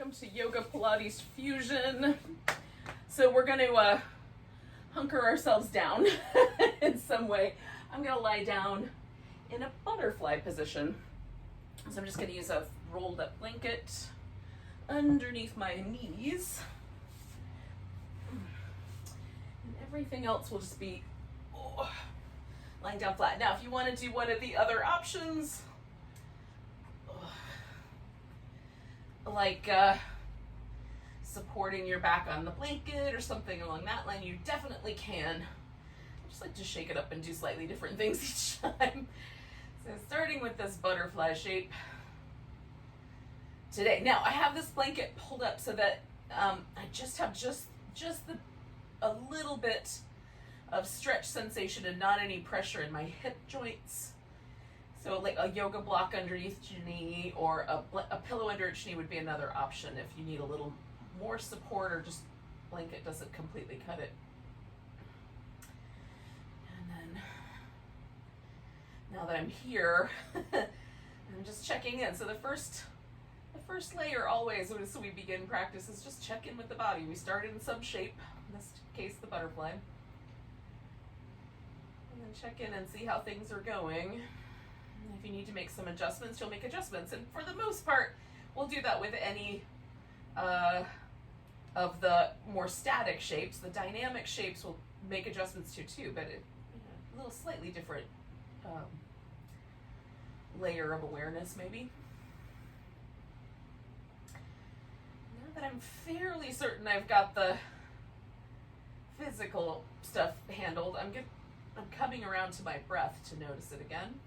welcome to Yoga Pilates Fusion. So we're going to hunker ourselves down in some way. I'm going to lie down in a butterfly position. So I'm just going to use a rolled up blanket underneath my knees. And everything else will just be lying down flat. Now, if you want to do one of the other options, like supporting your back on the blanket or something along that line, you definitely can. I just like to shake it up and do slightly different things each time. So starting with this butterfly shape today. Now I have this blanket pulled up so that I just have a little bit of stretch sensation and not any pressure in my hip joints. So like a yoga block underneath your knee or a pillow under each knee would be another option if you need a little more support or just blanket doesn't completely cut it. And then now that I'm here, I'm just checking in. So the first layer always, so we begin practice, is just check in with the body. We started in some shape, in this case the butterfly. And then check in and see how things are going. If you need to make some adjustments, you'll make adjustments. And for the most part, we'll do that with any of the more static shapes. The dynamic shapes will make adjustments to too, but a little slightly different layer of awareness maybe. Now that I'm fairly certain I've got the physical stuff handled, I'm coming around to my breath to notice it again.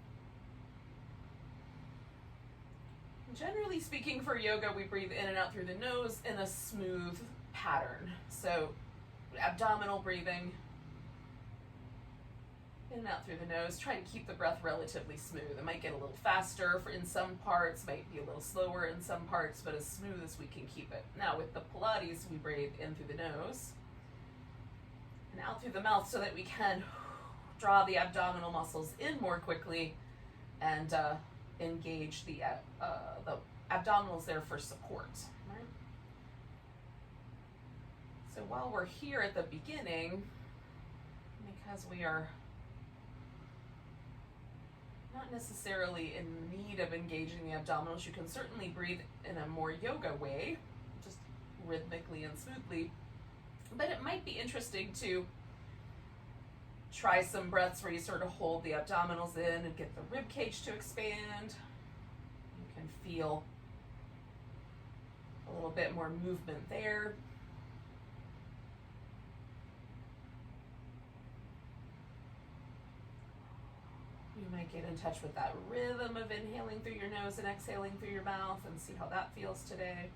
Generally speaking, for yoga, we breathe in and out through the nose in a smooth pattern. So abdominal breathing, in and out through the nose. Try to keep the breath relatively smooth. It might get a little faster in some parts, might be a little slower in some parts, but as smooth as we can keep it. Now with the Pilates, we breathe in through the nose and out through the mouth so that we can draw the abdominal muscles in more quickly and engage the abdominals there for support. Right? So while we're here at the beginning, because we are not necessarily in need of engaging the abdominals, you can certainly breathe in a more yoga way, just rhythmically and smoothly. But it might be interesting to try some breaths where you sort of hold the abdominals in and get the rib cage to expand. You can feel a little bit more movement there. You might get in touch with that rhythm of inhaling through your nose and exhaling through your mouth and see how that feels today.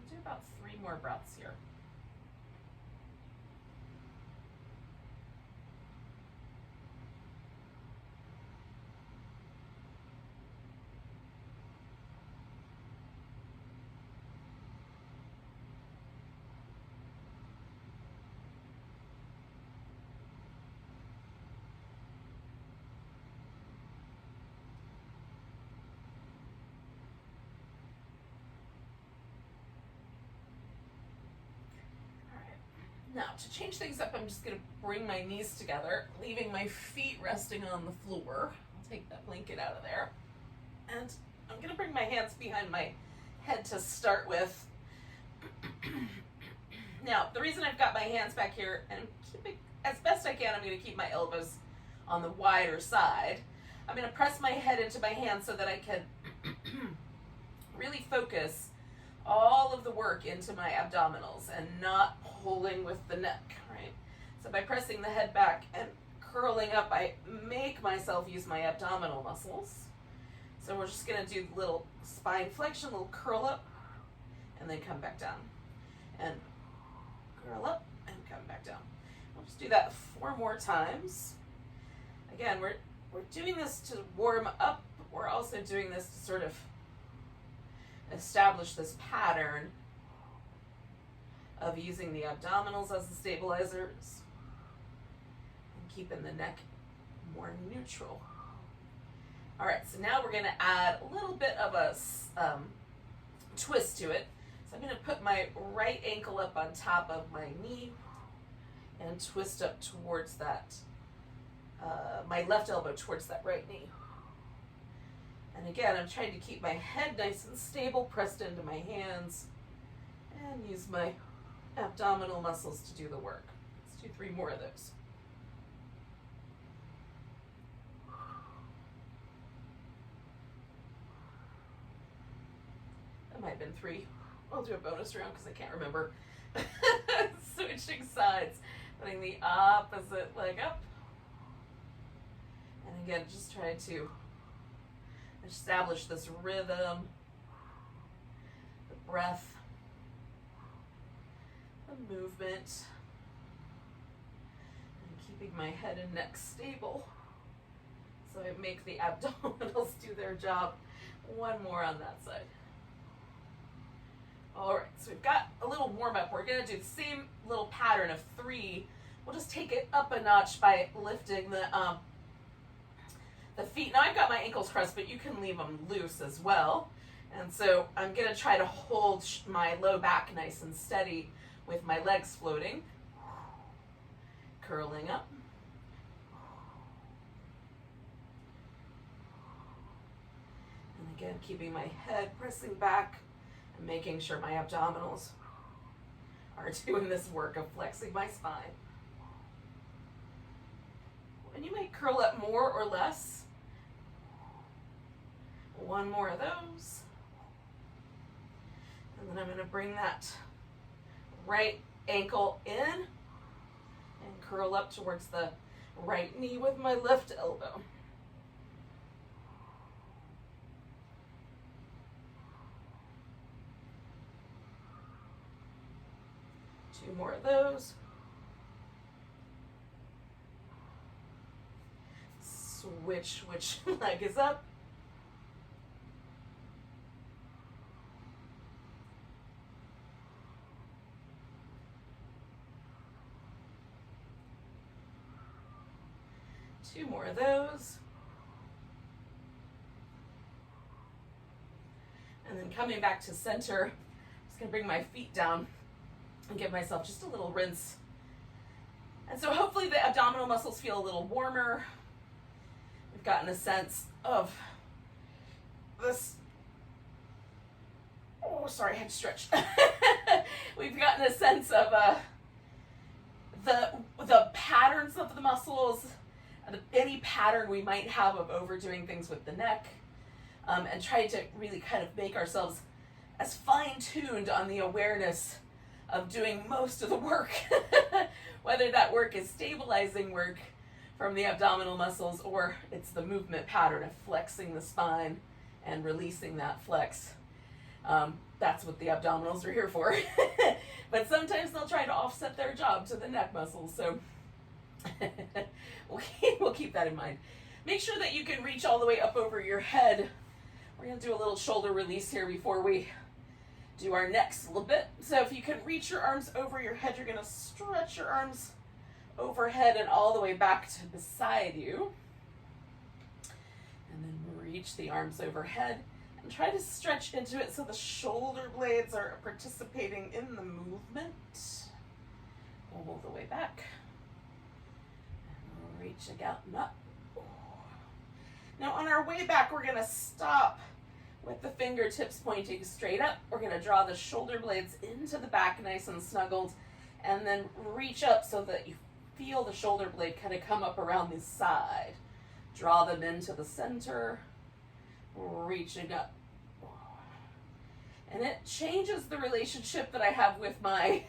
Do about 3 more breaths here. Now, to change things up, I'm just going to bring my knees together, leaving my feet resting on the floor. I'll take that blanket out of there. And I'm going to bring my hands behind my head to start with. Now, the reason I've got my hands back here, and keeping, as best I can, I'm going to keep my elbows on the wider side. I'm going to press my head into my hands so that I can really focus all of the work into my abdominals and not pulling with the neck, right? So by pressing the head back and curling up, I make myself use my abdominal muscles. So we're just gonna do little spine flexion, little curl up, and then come back down. And curl up and come back down. We'll just do that 4 more times. Again, we're doing this to warm up, but we're also doing this to sort of establish this pattern of using the abdominals as the stabilizers and keeping the neck more neutral. All right, so now we're gonna add a little bit of a twist to it. So I'm gonna put my right ankle up on top of my knee and twist up towards that, my left elbow towards that right knee. And again, I'm trying to keep my head nice and stable, pressed into my hands, and use my abdominal muscles to do the work. Let's do 3 more of those. That might have been 3. I'll do a bonus round because I can't remember. Switching sides, putting the opposite leg up. And again, just trying to establish this rhythm, the breath, the movement, and keeping my head and neck stable. So I make the abdominals do their job. 1 more on that side. All right, so we've got a little warm up. We're gonna do the same little pattern of 3. We'll just take it up a notch by lifting the feet. Now I've got my ankles crossed, but you can leave them loose as well. And so I'm gonna try to hold my low back nice and steady with my legs floating, curling up. And again, keeping my head pressing back and making sure my abdominals are doing this work of flexing my spine. And you may curl up more or less. 1 more of those. And then I'm going to bring that right ankle in and curl up towards the right knee with my left elbow. Two more of those. Switch which leg is up. Two more of those. And then coming back to center, I'm just gonna bring my feet down and give myself just a little rinse. And so hopefully the abdominal muscles feel a little warmer. We've gotten a sense of this. Oh, sorry, I had to stretch. We've gotten a sense of the patterns of the muscles, any pattern we might have of overdoing things with the neck, and try to really kind of make ourselves as fine-tuned on the awareness of doing most of the work, whether that work is stabilizing work from the abdominal muscles or it's the movement pattern of flexing the spine and releasing that flex. That's what the abdominals are here for. But sometimes they'll try to offset their job to the neck muscles, so we'll keep that in mind. Make sure that you can reach all the way up over your head. We're going to do a little shoulder release here before we do our next little bit. So if you can reach your arms over your head, you're going to stretch your arms overhead and all the way back to beside you. And then reach the arms overhead and try to stretch into it so the shoulder blades are participating in the movement. All the way back. And reaching out and up. Now on our way back, we're going to stop with the fingertips pointing straight up. We're going to draw the shoulder blades into the back nice and snuggled, and then reach up so that you feel the shoulder blade kind of come up around the side. Draw them into the center, reaching up. And it changes the relationship that I have with my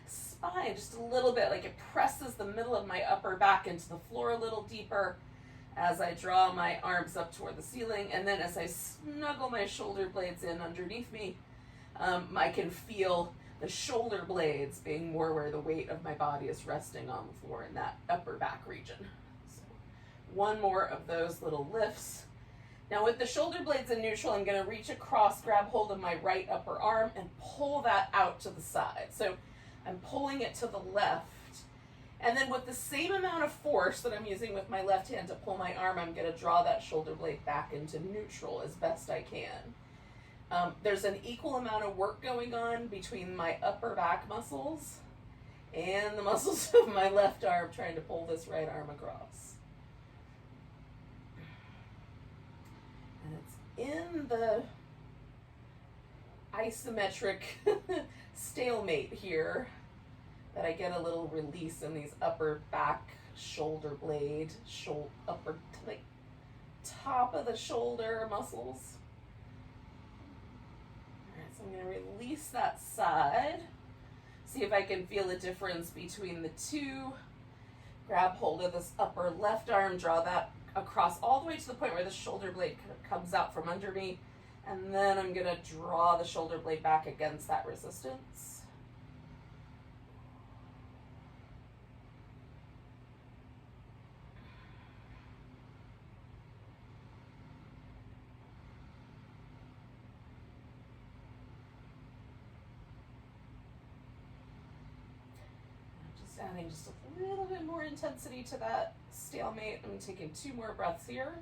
spine just a little bit, like it presses the middle of my upper back into the floor a little deeper, as I draw my arms up toward the ceiling, and then as I snuggle my shoulder blades in underneath me, I can feel the shoulder blades being more where the weight of my body is resting on the floor in that upper back region. So one more of those little lifts. Now with the shoulder blades in neutral, I'm going to reach across, grab hold of my right upper arm, and pull that out to the side. So I'm pulling it to the left. And then with the same amount of force that I'm using with my left hand to pull my arm, I'm going to draw that shoulder blade back into neutral as best I can. There's an equal amount of work going on between my upper back muscles and the muscles of my left arm trying to pull this right arm across. And it's in the isometric stalemate here that I get a little release in these upper back shoulder blade, upper, like, top of the shoulder muscles. All right, so I'm going to release that side. See if I can feel a difference between the two. Grab hold of this upper left arm, draw that across all the way to the point where the shoulder blade comes out from under me. And then I'm going to draw the shoulder blade back against that resistance. Adding just a little bit more intensity to that stalemate. I'm taking 2 more breaths here.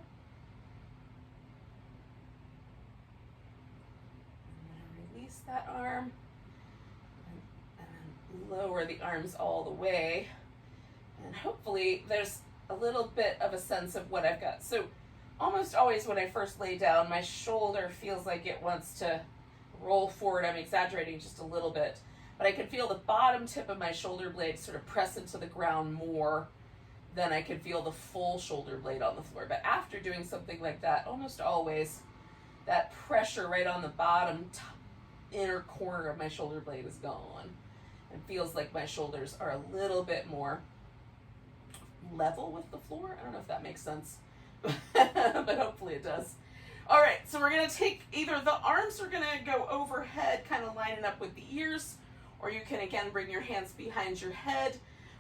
I'm going to release that arm and lower the arms all the way. And hopefully there's a little bit of a sense of what I've got. So almost always when I first lay down, my shoulder feels like it wants to roll forward. I'm exaggerating just a little bit. But I can feel the bottom tip of my shoulder blade sort of press into the ground more than I can feel the full shoulder blade on the floor. But after doing something like that, almost always, that pressure right on the bottom inner corner of my shoulder blade is gone. It feels like my shoulders are a little bit more level with the floor. I don't know if that makes sense, but hopefully it does. All right, so we're going to take either the arms are going to go overhead, kind of lining up with the ears, or you can, again, bring your hands behind your head,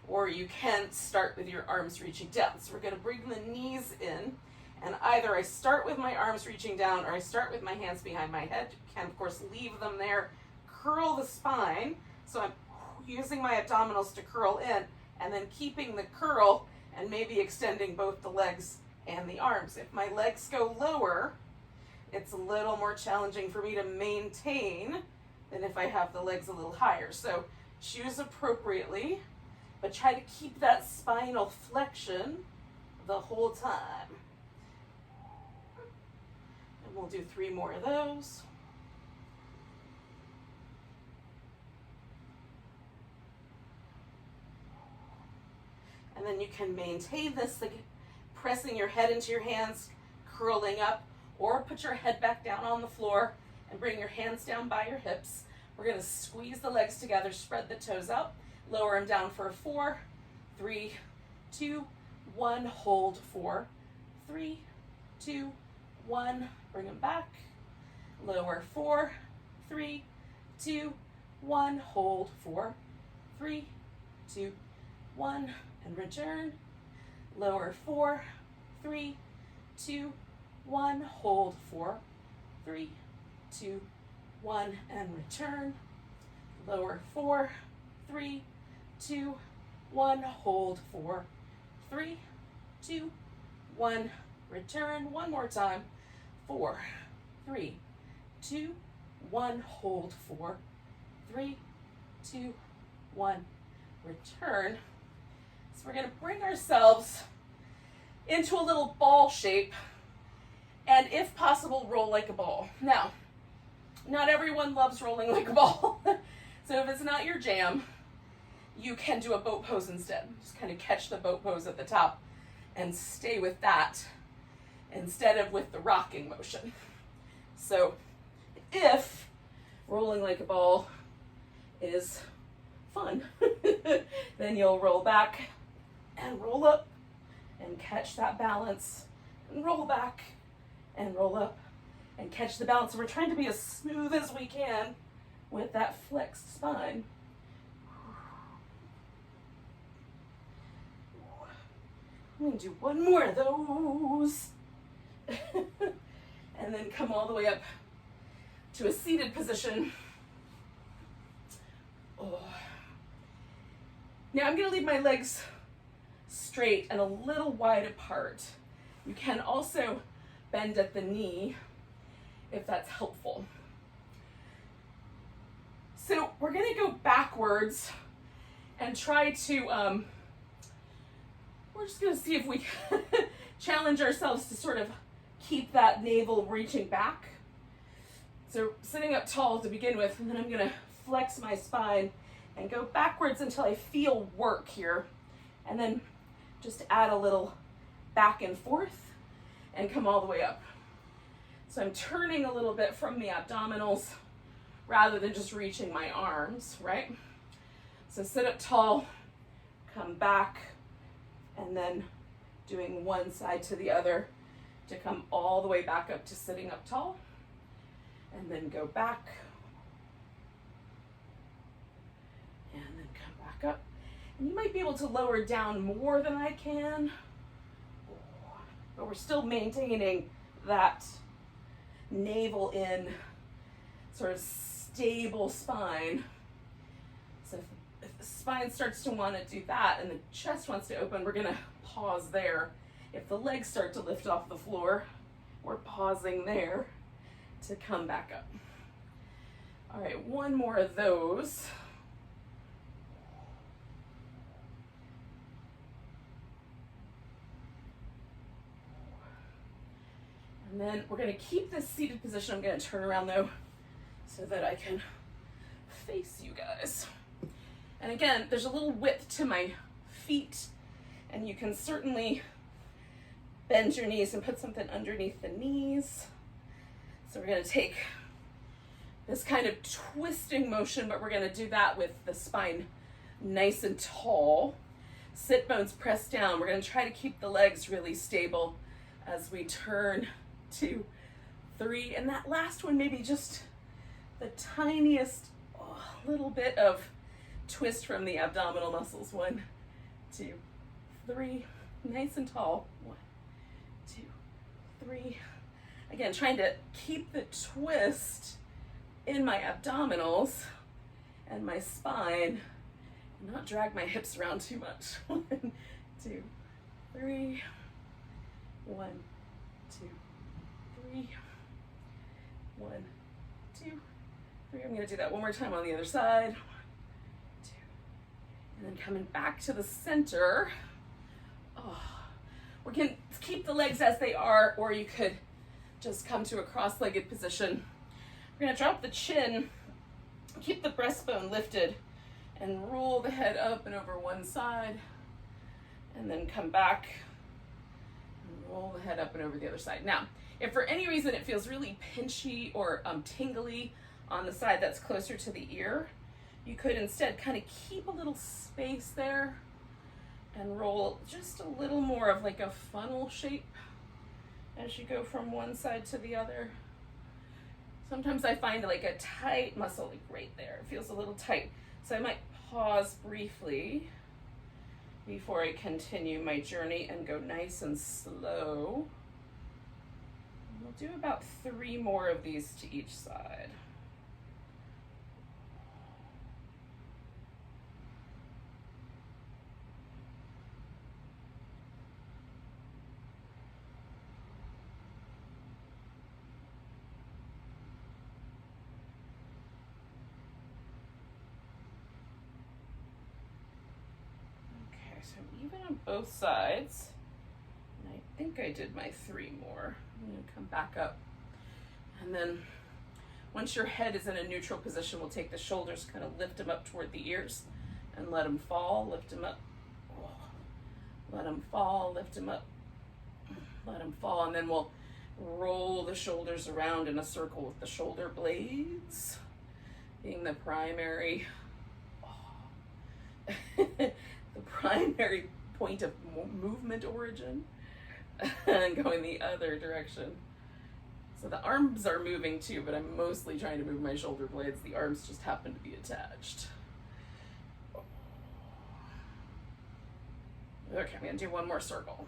or you can start with your arms reaching down. So we're going to bring the knees in, and either I start with my arms reaching down, or I start with my hands behind my head. You can, of course, leave them there. Curl the spine. So I'm using my abdominals to curl in, and then keeping the curl, and maybe extending both the legs and the arms. If my legs go lower, it's a little more challenging for me to maintain than if I have the legs a little higher. So choose appropriately, but try to keep that spinal flexion the whole time. And we'll do 3 more of those. And then you can maintain this, like pressing your head into your hands, curling up, or put your head back down on the floor and bring your hands down by your hips. We're going to squeeze the legs together, spread the toes out, lower them down for a 4, 3, 2, 1, hold 4, 3, 2, 1, bring them back, lower 4, 3, 2, 1, hold 4, 3, 2, 1, and return, lower 4, 3, 2, 1, hold 4, 3, 2, 1, and return, lower 4, 3, 2, 1, hold 4, 3, 2, 1, return, one more time, 4, 3, 2, 1, hold 4, 3, 2, 1, return. So we're going to bring ourselves into a little ball shape, and if possible, roll like a ball. Now, not everyone loves rolling like a ball. So if it's not your jam, you can do a boat pose instead. Just kind of catch the boat pose at the top and stay with that instead of with the rocking motion. So if rolling like a ball is fun, then you'll roll back and roll up and catch that balance and roll back and roll up and catch the balance. We're trying to be as smooth as we can with that flexed spine. I'm gonna do one more of those. And then come all the way up to a seated position. Oh. Now I'm gonna leave my legs straight and a little wide apart. You can also bend at the knee if that's helpful. So we're gonna go backwards and try to, we're just gonna see if we can challenge ourselves to sort of keep that navel reaching back. So sitting up tall to begin with, and then I'm gonna flex my spine and go backwards until I feel work here. And then just add a little back and forth and come all the way up. So I'm turning a little bit from the abdominals rather than just reaching my arms, right? So sit up tall, come back, and then doing one side to the other to come all the way back up to sitting up tall, and then go back, and then come back up. And you might be able to lower down more than I can, but we're still maintaining that navel in, sort of stable spine. So if the spine starts to want to do that and the chest wants to open, we're gonna pause there. If the legs start to lift off the floor, we're pausing there to come back up. All right, one more of those. And then we're gonna keep this seated position. I'm gonna turn around though, so that I can face you guys. And again, there's a little width to my feet, and you can certainly bend your knees and put something underneath the knees. So we're gonna take this kind of twisting motion, but we're gonna do that with the spine nice and tall. Sit bones pressed down. We're gonna try to keep the legs really stable as we turn 2, 3, and that last one maybe just the tiniest little bit of twist from the abdominal muscles. 1, 2, 3, nice and tall. 1, 2, 3. Again, trying to keep the twist in my abdominals and my spine and not drag my hips around too much. 1, 2, 3. 1, 2, 3. 1, 2, 3. I'm gonna do that one more time on the other side. 1, 2. And then coming back to the center. We can keep the legs as they are, or you could just come to a cross-legged position. We're gonna drop the chin, keep the breastbone lifted, and roll the head up and over one side, and then come back and roll the head up and over the other side. Now, if for any reason it feels really pinchy or tingly on the side that's closer to the ear, you could instead kind of keep a little space there and roll just a little more of like a funnel shape as you go from one side to the other. Sometimes I find like a tight muscle like right there. It feels a little tight. So I might pause briefly before I continue my journey and go nice and slow. We'll do about 3 more of these to each side. So even on both sides, and I think I did my 3 more. I'm gonna come back up. And then once your head is in a neutral position, we'll take the shoulders, kind of lift them up toward the ears and let them fall, lift them up. Let them fall, lift them up, let them fall. And then we'll roll the shoulders around in a circle with the shoulder blades being the primary the primary point of movement origin, and going the other direction. So the arms are moving too, but I'm mostly trying to move my shoulder blades. The arms just happen to be attached. Okay, I'm gonna do one more circle.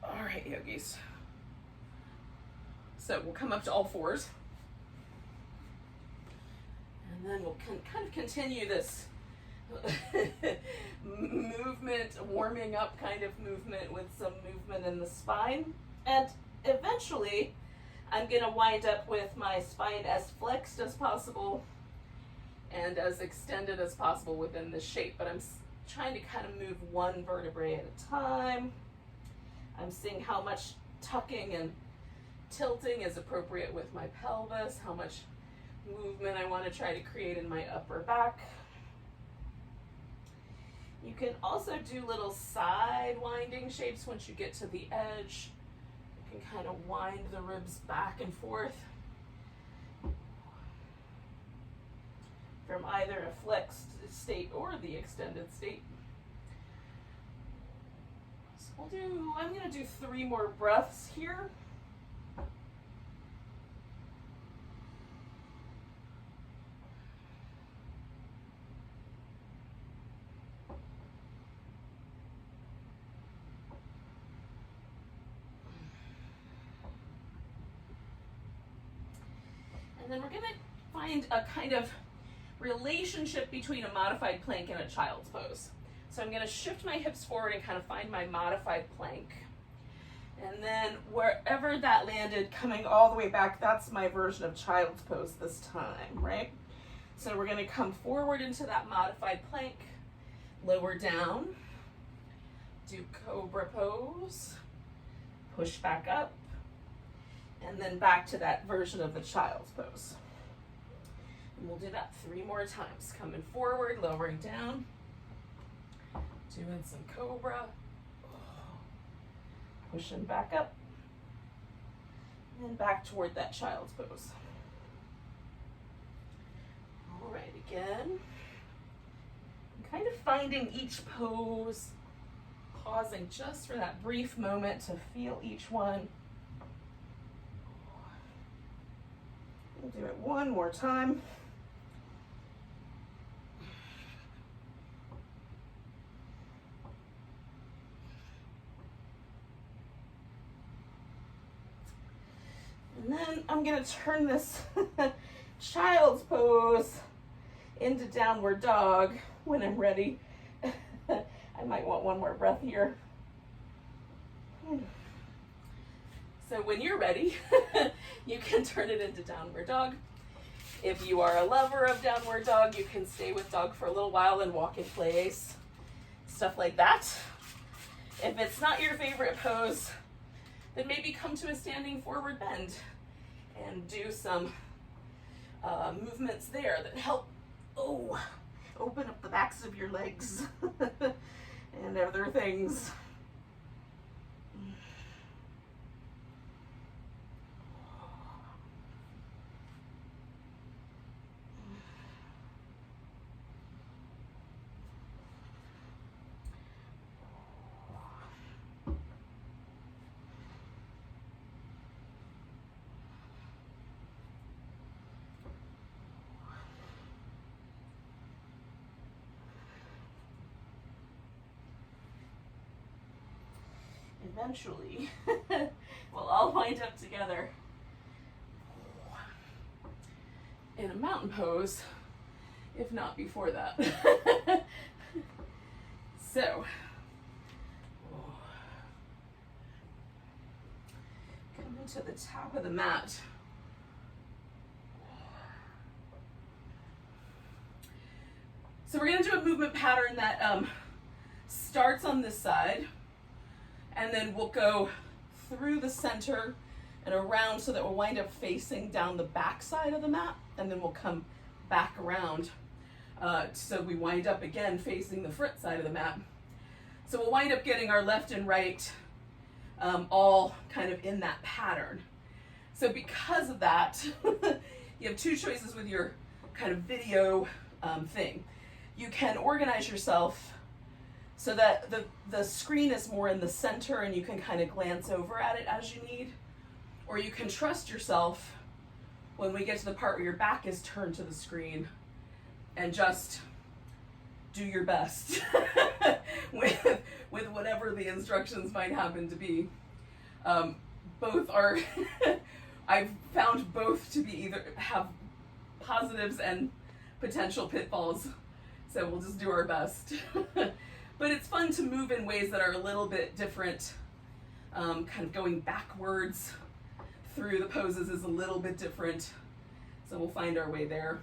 All right, yogis. So we'll come up to all fours. And then we'll kind of continue this movement, warming up kind of movement with some movement in the spine. And eventually, I'm going to wind up with my spine as flexed as possible and as extended as possible within this shape. But I'm trying to kind of move one vertebrae at a time. I'm seeing how much tucking and tilting is appropriate with my pelvis, how much movement I want to try to create in my upper back. You can also do little side winding shapes once you get to the edge. You can kind of wind the ribs back and forth from either a flexed state or the extended state. So I'm going to do 3 more breaths here. And then we're going to find a kind of relationship between a modified plank and a child's pose. So I'm going to shift my hips forward and kind of find my modified plank. And then wherever that landed, coming all the way back, that's my version of child's pose this time, right? So we're going to come forward into that modified plank, lower down, do cobra pose, push back up, and then back to that version of the child's pose. And we'll do that 3 more times. Coming forward, lowering down, doing some cobra, pushing back up, and back toward that child's pose. All right, again. I'm kind of finding each pose, pausing just for that brief moment to feel each one. We'll do it one more time. And then I'm going to turn this child's pose into downward dog when I'm ready. I might want one more breath here. So when you're ready, you can turn it into downward dog. If you are a lover of downward dog, you can stay with dog for a little while and walk in place, stuff like that. If it's not your favorite pose, then maybe come to a standing forward bend and do some movements there that help open up the backs of your legs and other things. Eventually, we'll all wind up together in a mountain pose, if not before that. So, come into the top of the mat. So we're going to do a movement pattern that starts on this side, and then we'll go through the center and around so that we'll wind up facing down the back side of the mat, and then we'll come back around so we wind up again facing the front side of the mat. So we'll wind up getting our left and right all kind of in that pattern. So because of that, you have 2 choices with your kind of video thing. You can organize yourself so that the screen is more in the center and you can kind of glance over at it as you need. Or you can trust yourself when we get to the part where your back is turned to the screen and just do your best with whatever the instructions might happen to be. Both are, I've found both to be either have positives and potential pitfalls, so we'll just do our best. But it's fun to move in ways that are a little bit different. Kind of going backwards through the poses is a little bit different, so we'll find our way there.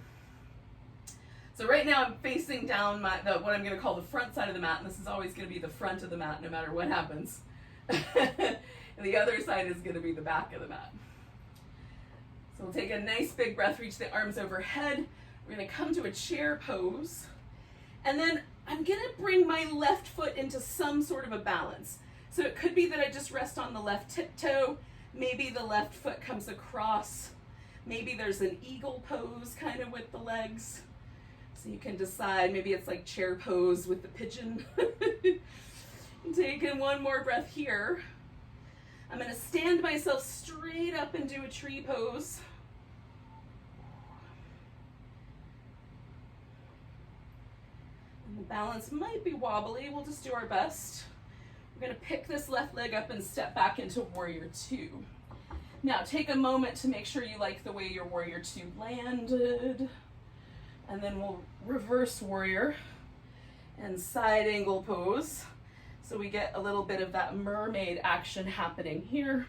So right now I'm facing down what I'm going to call the front side of the mat, and this is always going to be the front of the mat no matter what happens. And the other side is going to be the back of the mat. So we'll take a nice big breath, reach the arms overhead. We're going to come to a chair pose, and then I'm going to bring my left foot into some sort of a balance. So it could be that I just rest on the left tiptoe. Maybe the left foot comes across. Maybe there's an eagle pose kind of with the legs. So you can decide, maybe it's like chair pose with the pigeon. Take in one more breath here. I'm going to stand myself straight up and do a tree pose. And the balance might be wobbly. We'll just do our best. We're going to pick this left leg up and step back into Warrior Two. Now take a moment to make sure you like the way your Warrior Two landed. And then we'll reverse warrior and side angle pose. So we get a little bit of that mermaid action happening here,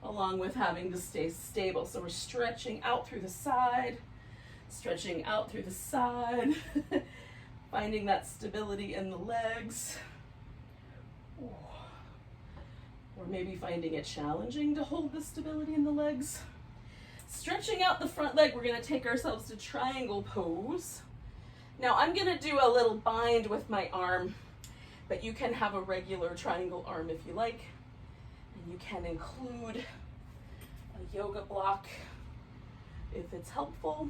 along with having to stay stable. So we're stretching out through the side, stretching out through the side, finding that stability in the legs. Or maybe finding it challenging to hold the stability in the legs. Stretching out the front leg, we're going to take ourselves to triangle pose. Now I'm going to do a little bind with my arm, but you can have a regular triangle arm if you like. And you can include a yoga block if it's helpful.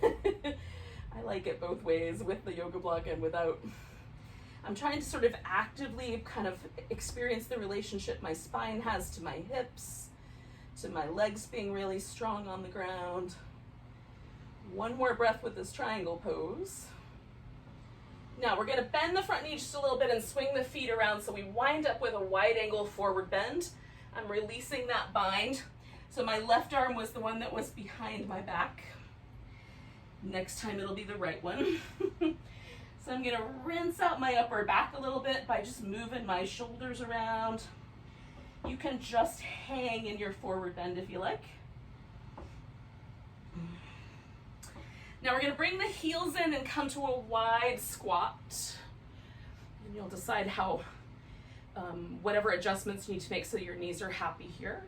I like it both ways, with the yoga block and without. I'm trying to sort of actively kind of experience the relationship my spine has to my hips, to my legs being really strong on the ground. One more breath with this triangle pose. Now we're going to bend the front knee just a little bit and swing the feet around so we wind up with a wide angle forward bend. I'm releasing that bind. So my left arm was the one that was behind my back. Next time it'll be the right one. So I'm going to rinse out my upper back a little bit by just moving my shoulders around. You can just hang in your forward bend if you like. Now we're going to bring the heels in and come to a wide squat. And you'll decide how, whatever adjustments you need to make so your knees are happy here.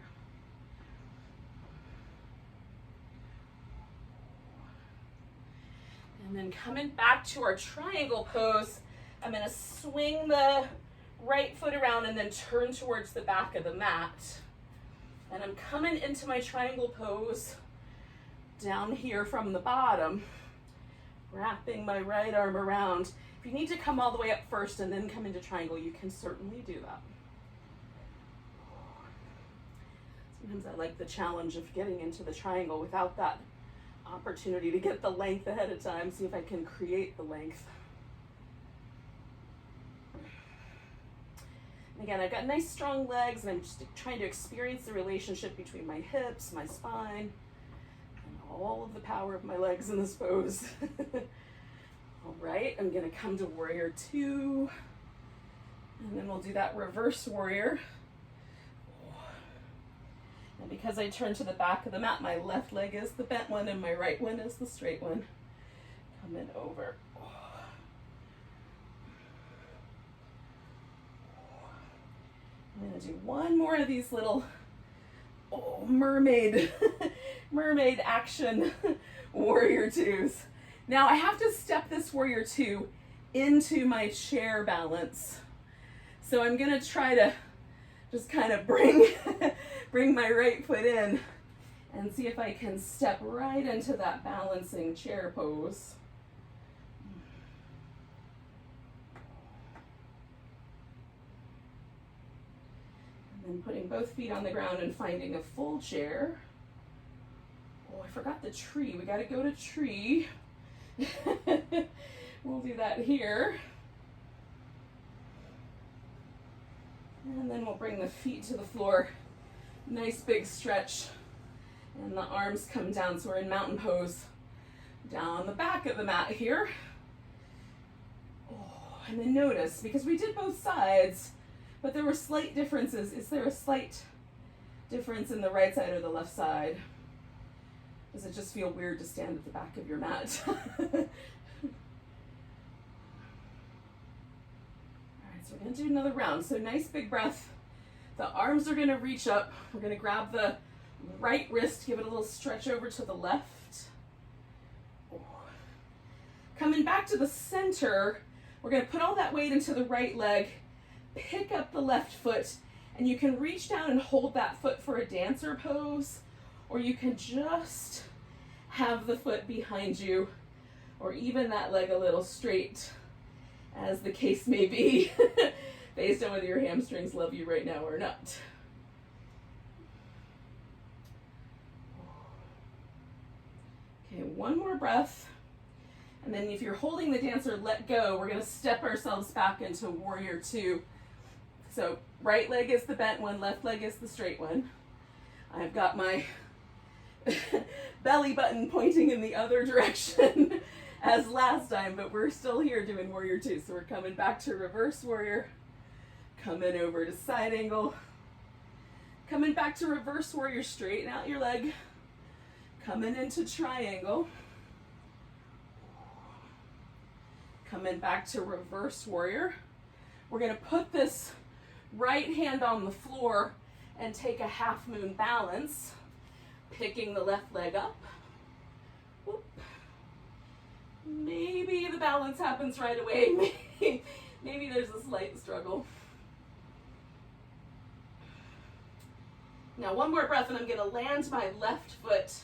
And then coming back to our triangle pose, I'm going to swing the right foot around and then turn towards the back of the mat. And I'm coming into my triangle pose down here from the bottom, wrapping my right arm around. If you need to come all the way up first and then come into triangle, you can certainly do that. Sometimes I like the challenge of getting into the triangle without that opportunity to get the length ahead of time, see if I can create the length. And again, I've got nice strong legs and I'm just trying to experience the relationship between my hips, my spine, and all of the power of my legs in this pose. All right, I'm gonna come to Warrior Two, and then we'll do that reverse warrior. And because I turn to the back of the mat, my left leg is the bent one and my right one is the straight one. Coming over. I'm gonna do one more of these little mermaid action Warrior Twos. Now I have to step this Warrior Two into my chair balance. So I'm gonna try to just kind of bring my right foot in and see if I can step right into that balancing chair pose. Getting both feet on the ground and finding a full chair. Oh, I forgot the tree. We got to go to tree. We'll do that here. And then we'll bring the feet to the floor. Nice big stretch. And the arms come down, so we're in mountain pose. Down the back of the mat here. Oh, and then notice, because we did both sides, but there were slight differences. Is there a slight difference in the right side or the left side? Does it just feel weird to stand at the back of your mat? All right, so we're gonna do another round. So nice big breath. The arms are gonna reach up. We're gonna grab the right wrist, give it a little stretch over to the left. Coming back to the center, we're gonna put all that weight into the right leg, pick up the left foot, and you can reach down and hold that foot for a dancer pose, or you can just have the foot behind you, or even that leg a little straight, as the case may be, based on whether your hamstrings love you right now or not. Okay, one more breath. And then if you're holding the dancer, let go. We're gonna step ourselves back into warrior two. So right leg is the bent one, left leg is the straight one. I've got my belly button pointing in the other direction as last time, but we're still here doing warrior two. So we're coming back to reverse warrior, coming over to side angle, coming back to reverse warrior, straighten out your leg, coming into triangle, coming back to reverse warrior. We're gonna put this right hand on the floor and take a half moon balance, picking the left leg up. Whoop. Maybe the balance happens right away. Maybe there's a slight struggle. Now one more breath and I'm gonna land my left foot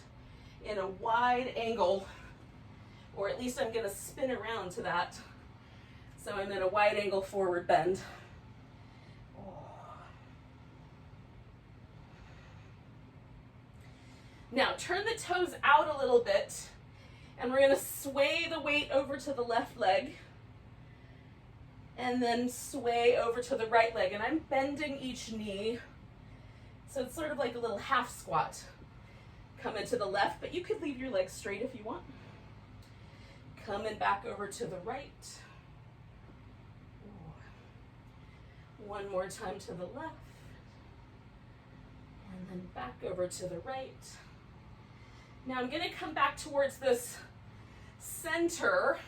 in a wide angle, or at least I'm gonna spin around to that. So I'm in a wide angle forward bend. Now turn the toes out a little bit, and we're gonna sway the weight over to the left leg, and then sway over to the right leg. And I'm bending each knee, so it's sort of like a little half squat. Coming to the left, but you could leave your legs straight if you want. Coming back over to the right. One more time to the left. And then back over to the right. Now I'm gonna come back towards this center.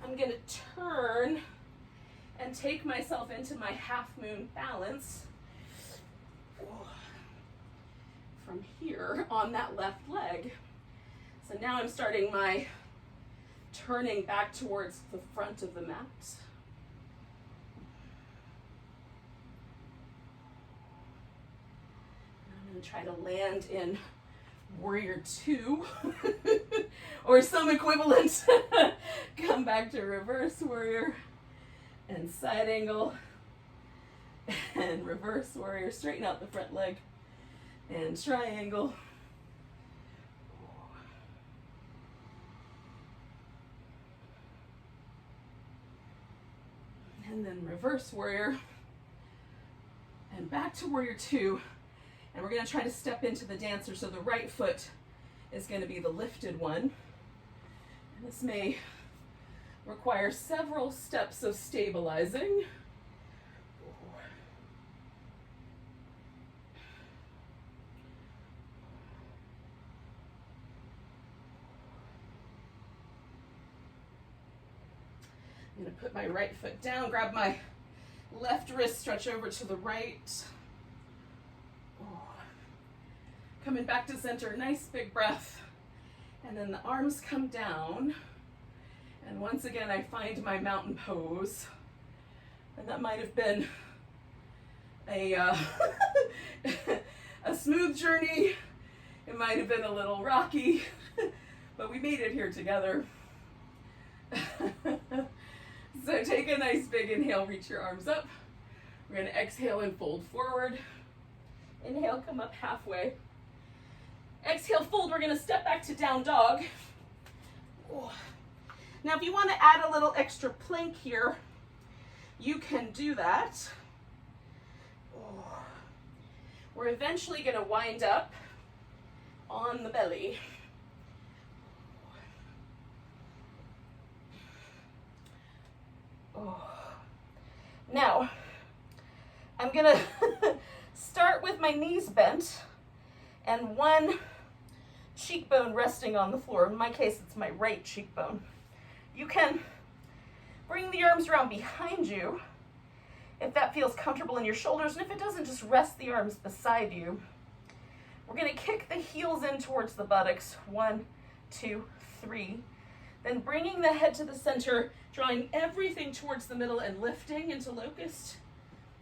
I'm gonna turn and take myself into my half moon balance from here on that left leg. So now I'm starting my turning back towards the front of the mat. I'm going to try to land in warrior two or some equivalent. Come back to reverse warrior and side angle and reverse warrior. Straighten out the front leg and triangle. And then reverse warrior and back to warrior two. And we're going to try to step into the dancer, so the right foot is going to be the lifted one. And this may require several steps of stabilizing. I'm going to put my right foot down, grab my left wrist, stretch over to the right. Coming back to center, nice big breath. And then the arms come down. And once again, I find my mountain pose. And that might have been a, a smooth journey. It might have been a little rocky, but we made it here together. So take a nice big inhale, reach your arms up. We're gonna exhale and fold forward. Inhale, come up halfway. Exhale, fold. We're gonna step back to down dog. Oh. Now, if you wanna add a little extra plank here, you can do that. Oh. We're eventually gonna wind up on the belly. Oh. Now, I'm gonna start with my knees bent and one cheekbone resting on the floor. In my case, it's my right cheekbone. You can bring the arms around behind you if that feels comfortable in your shoulders, and if it doesn't, just rest the arms beside you. We're gonna kick the heels in towards the buttocks. 1, 2, 3. Then bringing the head to the center, drawing everything towards the middle and lifting into locust.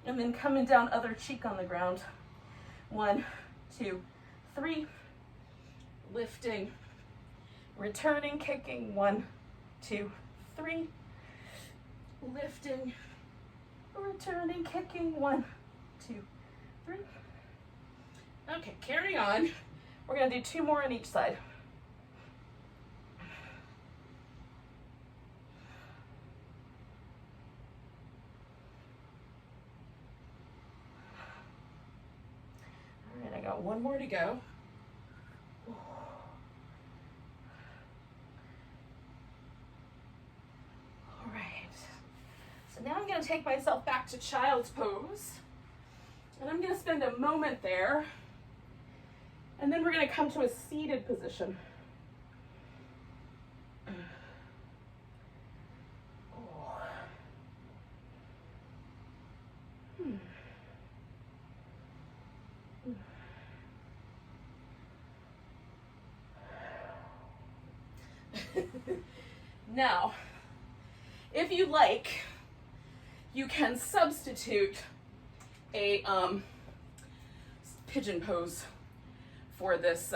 And then coming down, other cheek on the ground. 1, 2, 3. Lifting, returning, kicking. 1, 2, 3. Lifting, returning, kicking. 1, 2, 3. Okay, carry on. We're gonna do 2 more on each side. All right, I got 1 more to go. All right, so now I'm gonna take myself back to child's pose, and I'm gonna spend a moment there, and then we're gonna come to a seated position. Now, if you like, you can substitute a pigeon pose for this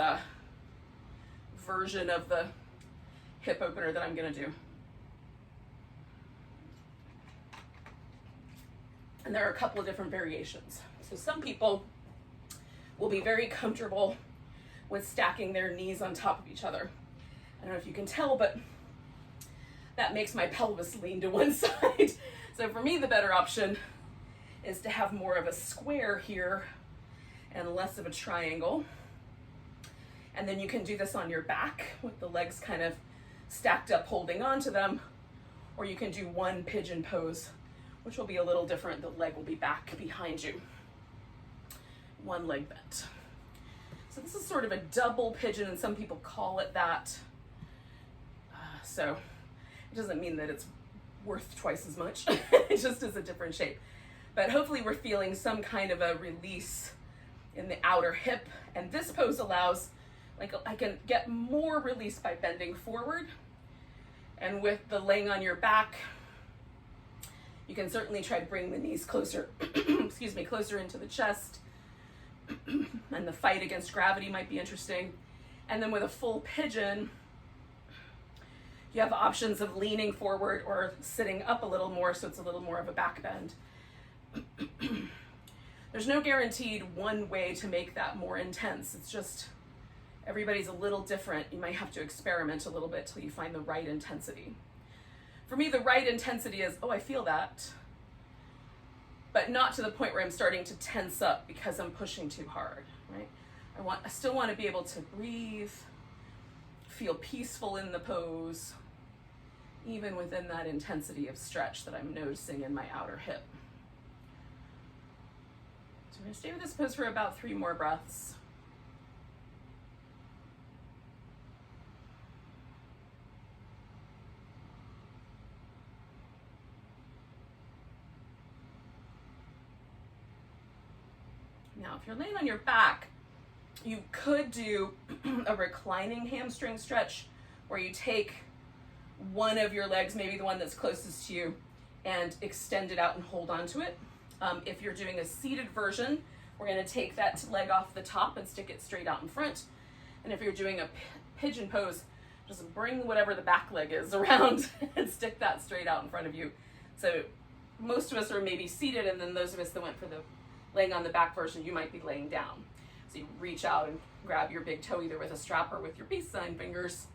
version of the hip opener that I'm gonna do. And there are a couple of different variations. So some people will be very comfortable with stacking their knees on top of each other. I don't know if you can tell, but that makes my pelvis lean to one side. So for me, the better option is to have more of a square here and less of a triangle. And then you can do this on your back with the legs kind of stacked up, holding on to them, or you can do one pigeon pose, which will be a little different. The leg will be back behind you. One leg bent. So this is sort of a double pigeon, and some people call it that. So it doesn't mean that it's worth twice as much. It just is a different shape. But hopefully we're feeling some kind of a release in the outer hip. And this pose allows, like, I can get more release by bending forward. And with the laying on your back, you can certainly try to bring the knees closer, excuse me, closer into the chest. And the fight against gravity might be interesting. And then with a full pigeon, you have options of leaning forward or sitting up a little more, so it's a little more of a back bend. There's no guaranteed one way to make that more intense. It's just everybody's a little different. You might have to experiment a little bit till you find the right intensity. For me, the right intensity is, oh, I feel that, but not to the point where I'm starting to tense up because I'm pushing too hard, right? I still want to be able to breathe, feel peaceful in the pose, even within that intensity of stretch that I'm noticing in my outer hip. So I'm going to stay with this pose for about 3 more breaths. Now, if you're laying on your back, you could do a reclining hamstring stretch where you take one of your legs, maybe the one that's closest to you, and extend it out and hold on to it. If you're doing a seated version, we're going to take that leg off the top and stick it straight out in front. And if you're doing a pigeon pose, just bring whatever the back leg is around and stick that straight out in front of you. So most of us are maybe seated, and then those of us that went for the laying on the back version, you might be laying down. So you reach out and grab your big toe either with a strap or with your peace sign fingers,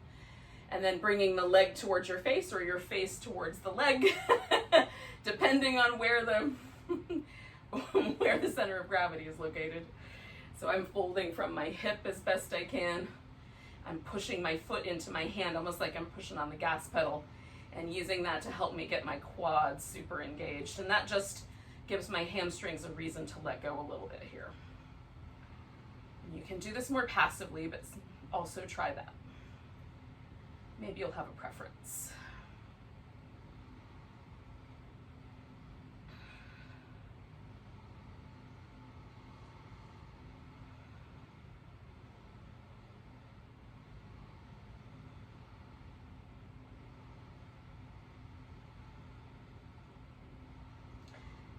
and then bringing the leg towards your face or your face towards the leg, depending on where the where the center of gravity is located. So I'm folding from my hip as best I can. I'm pushing my foot into my hand, almost like I'm pushing on the gas pedal, and using that to help me get my quads super engaged. And that just gives my hamstrings a reason to let go a little bit here. You can do this more passively, but also try that. Maybe you'll have a preference.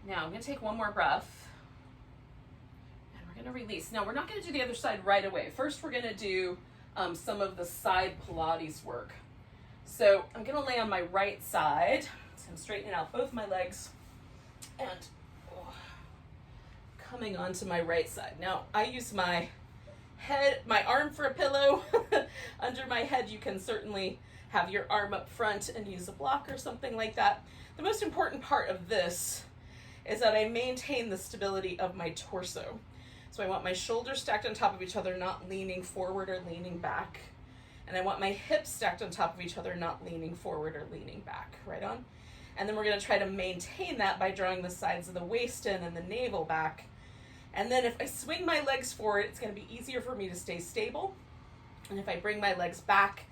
Now I'm going to take one more breath, and we're going to release. Now we're not going to do the other side right away. First we're going to do some of the side Pilates work. So I'm going to lay on my right side. So I'm straightening out both my legs and coming onto my right side. Now I use my head, my arm for a pillow. Under my head you can certainly have your arm up front and use a block or something like that. The most important part of this is that I maintain the stability of my torso. So I want my shoulders stacked on top of each other, not leaning forward or leaning back. And I want my hips stacked on top of each other, not leaning forward or leaning back, right on? And then we're gonna try to maintain that by drawing the sides of the waist in and the navel back. And then if I swing my legs forward, it's gonna be easier for me to stay stable. And if I bring my legs back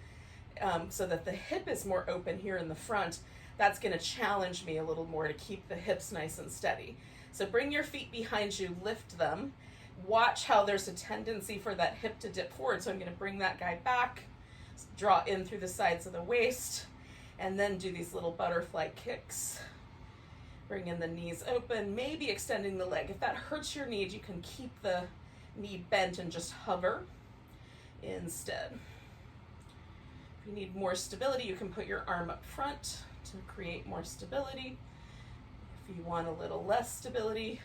so that the hip is more open here in the front, that's going to challenge me a little more to keep the hips nice and steady. So bring your feet behind you, lift them. Watch how there's a tendency for that hip to dip forward. So I'm going to bring that guy back, draw in through the sides of the waist, and then do these little butterfly kicks. Bring in the knees open, maybe extending the leg. If that hurts your knee, you can keep the knee bent and just hover instead. If you need more stability, you can put your arm up front to create more stability. If you want a little less stability,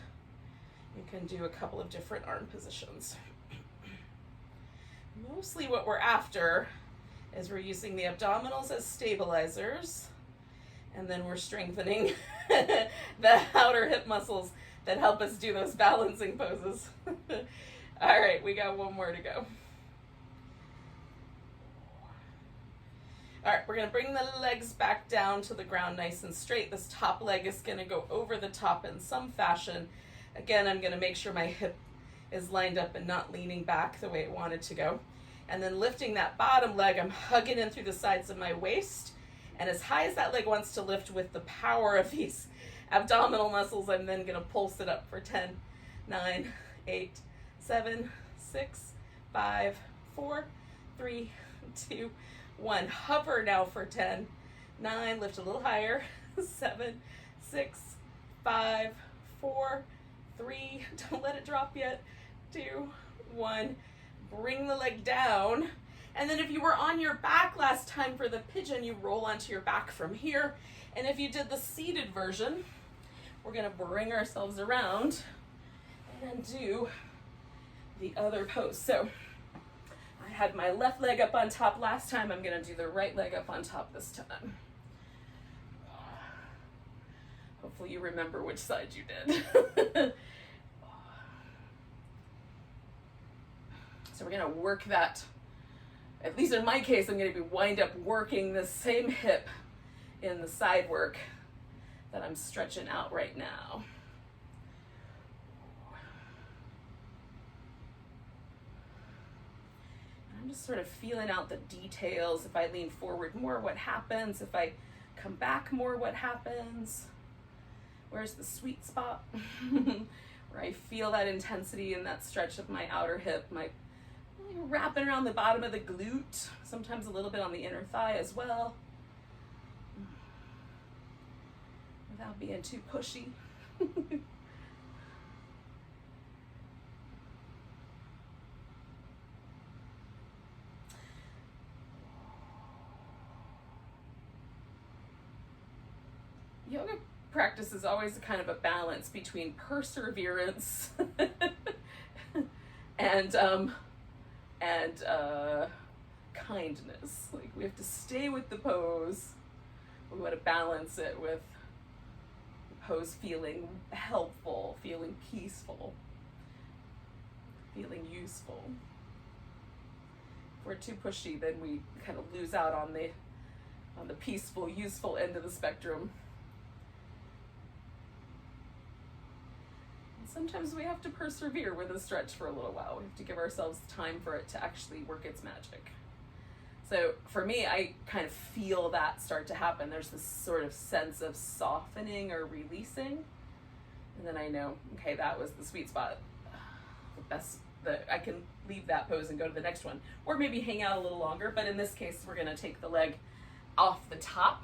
you can do a couple of different arm positions. Mostly what we're after is we're using the abdominals as stabilizers, and then we're strengthening the outer hip muscles that help us do those balancing poses. All right, we got one more to go. All right, we're gonna bring the legs back down to the ground nice and straight. This top leg is gonna go over the top in some fashion. Again, I'm gonna make sure my hip is lined up and not leaning back the way it wanted to go. And then lifting that bottom leg, I'm hugging in through the sides of my waist. And as high as that leg wants to lift with the power of these abdominal muscles, I'm then gonna pulse it up for 10, 9, 8, 7, 6, 5, 4, 3, 2, 1. Hover now for 10, 9, lift a little higher, 7, 6, 5, 4, 3, don't let it drop yet, 2, 1. Bring the leg down. And then if you were on your back last time for the pigeon, you roll onto your back from here. And if you did the seated version, we're gonna bring ourselves around and do the other pose. So I had my left leg up on top last time. I'm gonna do the right leg up on top this time. Hopefully you remember which side you did. So we're gonna work that, at least in my case, I'm gonna be wind up working the same hip in the side work that I'm stretching out right now. I'm just sort of feeling out the details. If I lean forward more, what happens? If I come back more, what happens? Where's the sweet spot? Where I feel that intensity and that stretch of my outer hip, my wrapping around the bottom of the glute, sometimes a little bit on the inner thigh as well, without being too pushy. Yoga practice is always kind of a balance between perseverance and kindness. Like, we have to stay with the pose. We want to balance it with the pose feeling helpful, feeling peaceful, feeling useful. If we're too pushy, then we kind of lose out on the peaceful, useful end of the spectrum. And sometimes we have to persevere with a stretch for a little while. We have to give ourselves time for it to actually work its magic. So for me, I kind of feel that start to happen. There's this sort of sense of softening or releasing. And then I know, okay, that was the sweet spot. The best, I can leave that pose and go to the next one. Or maybe hang out a little longer. But in this case, we're gonna take the leg off the top.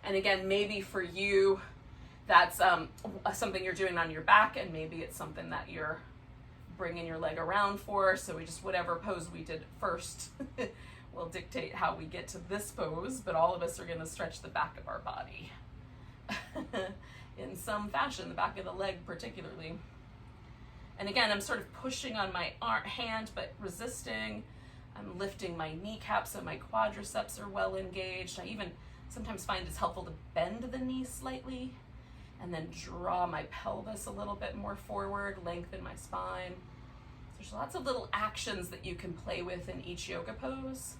And again, maybe for you, that's something you're doing on your back, and maybe it's something that you're bringing your leg around for. So we just, whatever pose we did first will dictate how we get to this pose, but all of us are gonna stretch the back of our body in some fashion, the back of the leg particularly. And again, I'm sort of pushing on my hand, but resisting. I'm lifting my kneecaps so my quadriceps are well engaged. I even sometimes find it's helpful to bend the knee slightly and then draw my pelvis a little bit more forward, lengthen my spine. There's lots of little actions that you can play with in each yoga pose.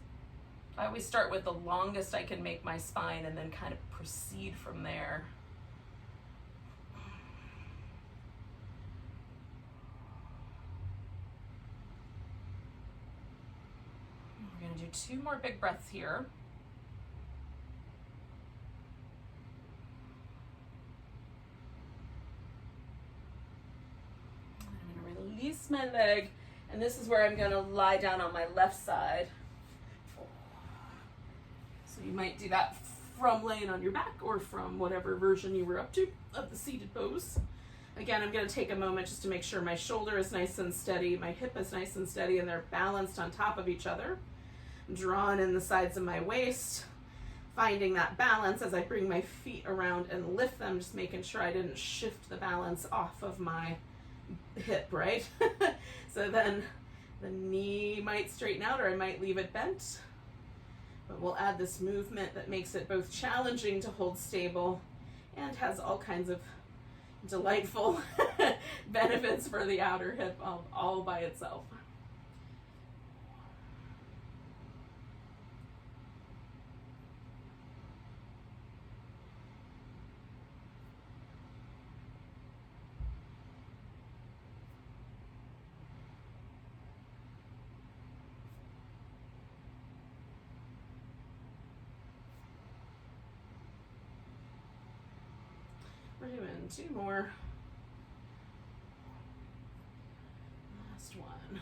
I always start with the longest I can make my spine and then kind of proceed from there. We're going to do 2 more big breaths here. I'm going to release my leg, and this is where I'm going to lie down on my left side. So you might do that from laying on your back or from whatever version you were up to of the seated pose. Again, I'm going to take a moment just to make sure my shoulder is nice and steady, my hip is nice and steady, and they're balanced on top of each other. I'm drawing in the sides of my waist, finding that balance as I bring my feet around and lift them, just making sure I didn't shift the balance off of my hip, right? So then the knee might straighten out, or I might leave it bent. But we'll add this movement that makes it both challenging to hold stable and has all kinds of delightful benefits for the outer hip all by itself. We're doing 2 more. Last one.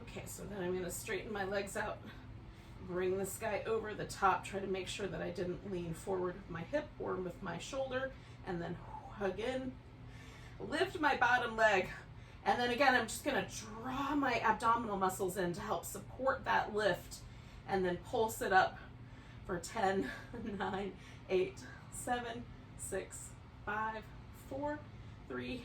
Okay, so then I'm going to straighten my legs out, bring this guy over the top, try to make sure that I didn't lean forward with my hip or with my shoulder, and then hug in. Lift my bottom leg, and then again, I'm just going to draw my abdominal muscles in to help support that lift, and then pulse it up for 10, 9, 8, 7, 6, 5, 4, 3,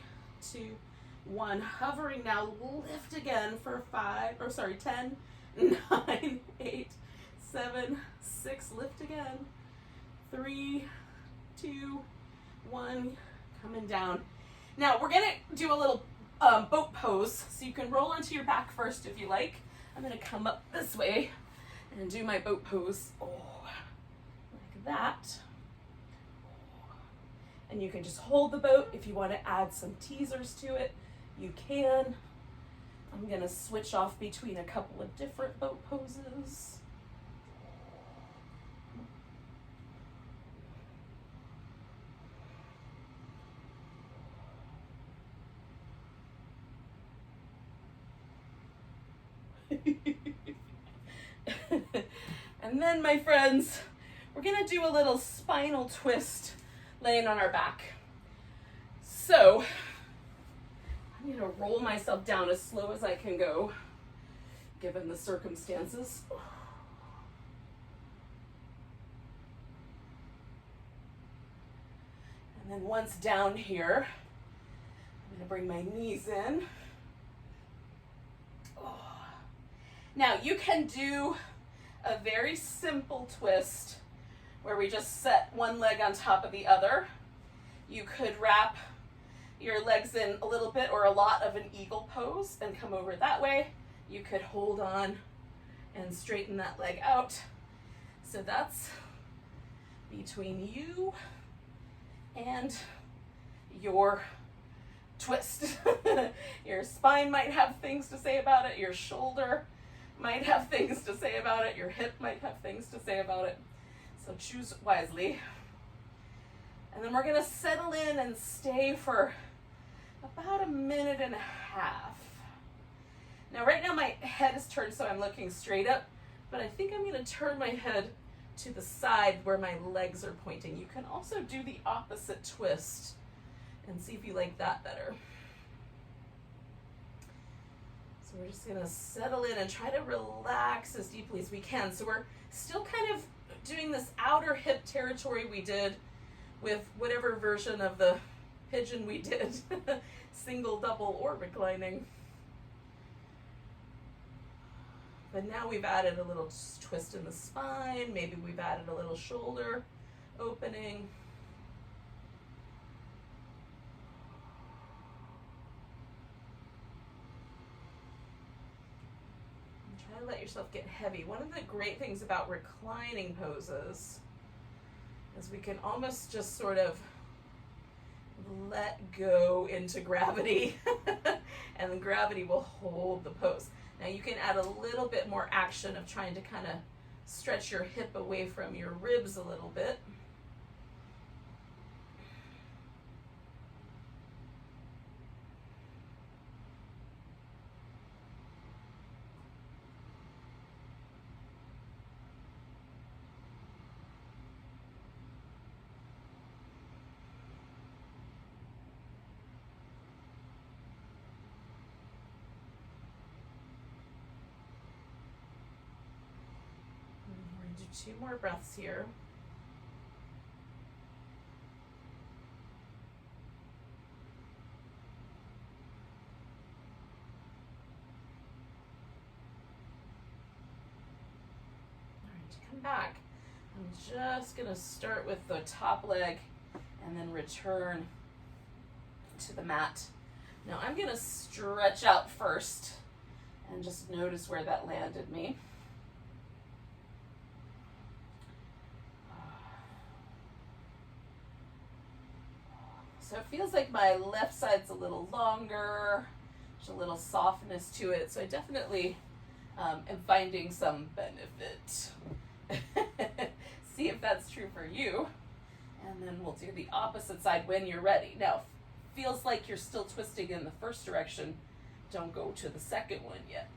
2, 1. Hovering now, lift again for 10, 9, 8, 7, 6, lift again. 3, 2, 1, coming down. Now we're gonna do a little boat pose, so you can roll onto your back first if you like. I'm gonna come up this way and do my boat pose, like that. And you can just hold the boat. If you want to add some teasers to it, you can. I'm going to switch off between a couple of different boat poses. And then, my friends, we're going to do a little spinal twist laying on our back. So I'm going to roll myself down as slow as I can go, given the circumstances. And then once down here, I'm gonna bring my knees in. Oh. Now you can do a very simple twist where we just set one leg on top of the other. You could wrap your legs in a little bit or a lot of an eagle pose and come over that way. You could hold on and straighten that leg out. So that's between you and your twist. Your spine might have things to say about it. Your shoulder might have things to say about it. Your hip might have things to say about it. So choose wisely. And then we're gonna settle in and stay for about a minute and a half. Now right now my head is turned so I'm looking straight up, but I think I'm gonna turn my head to the side where my legs are pointing. You can also do the opposite twist and see if you like that better. So we're just gonna settle in and try to relax as deeply as we can. So we're still kind of doing this outer hip territory we did with whatever version of the pigeon we did, single, double, or reclining. But now we've added a little twist in the spine, maybe we've added a little shoulder opening. And try to let yourself get heavy. One of the great things about reclining poses is we can almost just sort of let go into gravity and the gravity will hold the pose. Now you can add a little bit more action of trying to kind of stretch your hip away from your ribs a little bit. Do 2 more breaths here. All right, to come back, I'm just gonna start with the top leg and then return to the mat. Now I'm gonna stretch out first and just notice where that landed me. So it feels like my left side's a little longer, there's a little softness to it, so I definitely am finding some benefit. See if that's true for you. And then we'll do the opposite side when you're ready. Now, feels like you're still twisting in the first direction, don't go to the second one yet.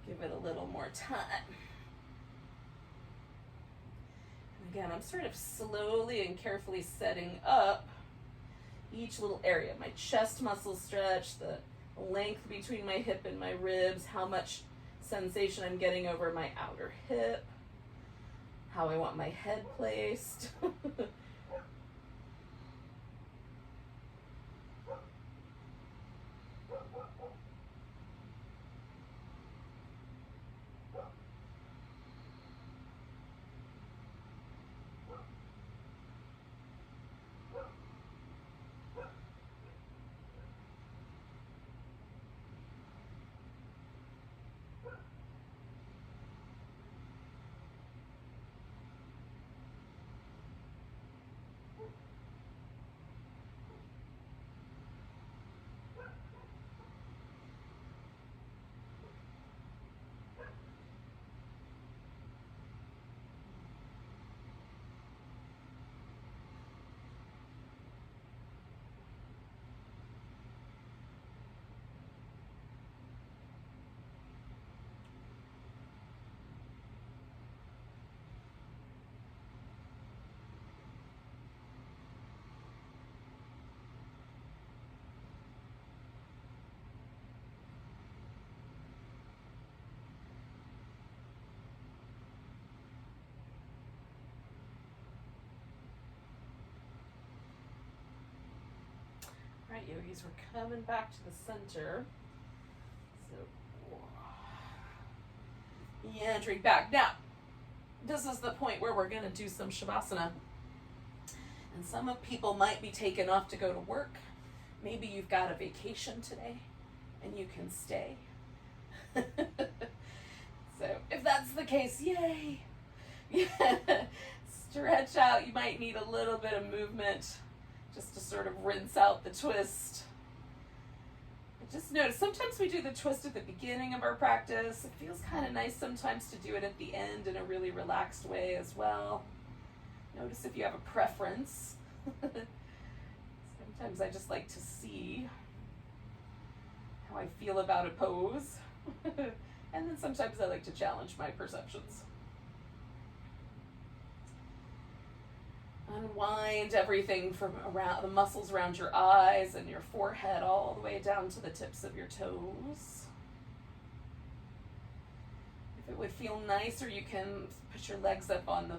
Give it a little more time. And again, I'm sort of slowly and carefully setting up each little area. My chest muscles stretch, the length between my hip and my ribs, how much sensation I'm getting over my outer hip, how I want my head placed. Right, yogis, we're coming back to the center. So, yeah, drink back. Now, this is the point where we're going to do some shavasana. And some of people might be taken off to go to work. Maybe you've got a vacation today and you can stay. So if that's the case, yay. Yeah. Stretch out. You might need a little bit of movement just to sort of rinse out the twist. But just notice, sometimes we do the twist at the beginning of our practice. It feels kind of nice sometimes to do it at the end in a really relaxed way as well. Notice if you have a preference. Sometimes I just like to see how I feel about a pose. And then sometimes I like to challenge my perceptions. Unwind everything from around the muscles around your eyes and your forehead all the way down to the tips of your toes. If it would feel nicer, you can put your legs up on the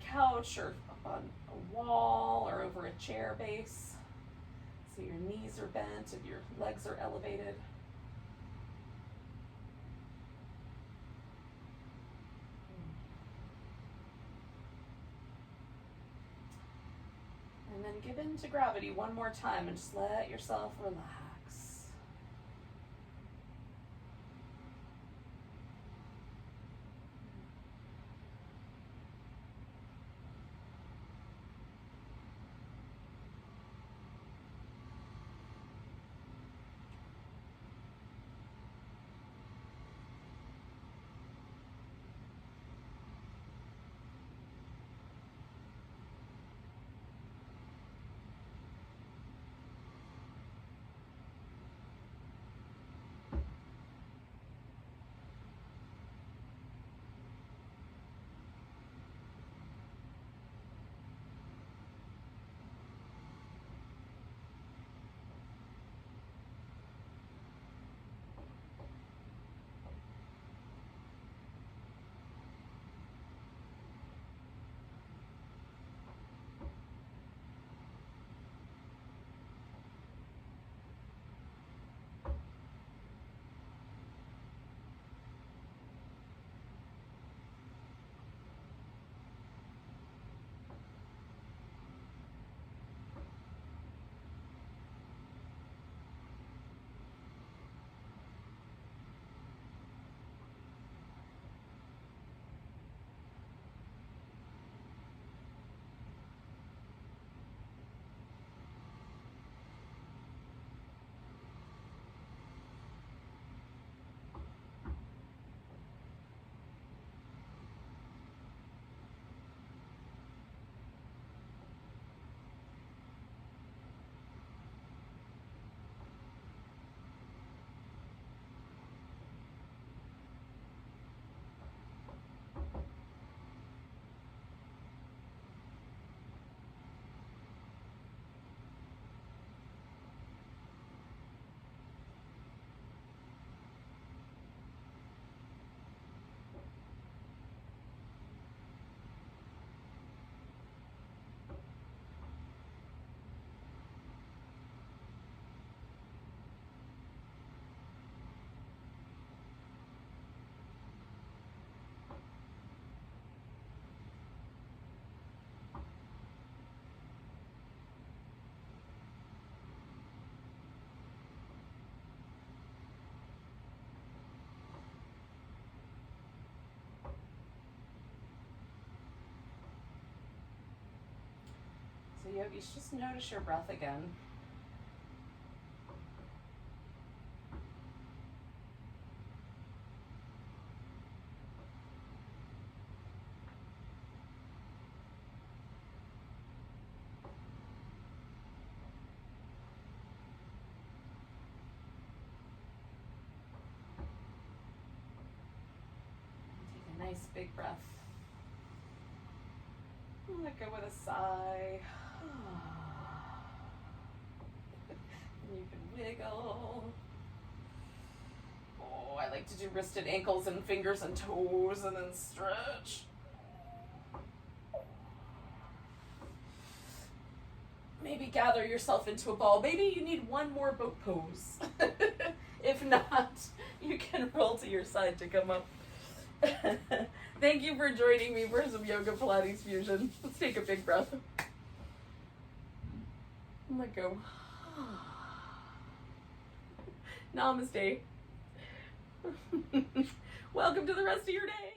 couch or up on a wall or over a chair base. So your knees are bent and your legs are elevated. And then give in to gravity one more time and just let yourself relax. So yogis, just notice your breath again. Take a nice big breath. Let go with a sigh. You can wiggle. Oh, I like to do wristed ankles and fingers and toes and then stretch. maybe gather yourself into a ball. Maybe you need one more boat pose. If not, you can roll to your side to come up. Thank you for joining me for some yoga Pilates fusion. Let's take a big breath. Let go. Namaste. Welcome to the rest of your day.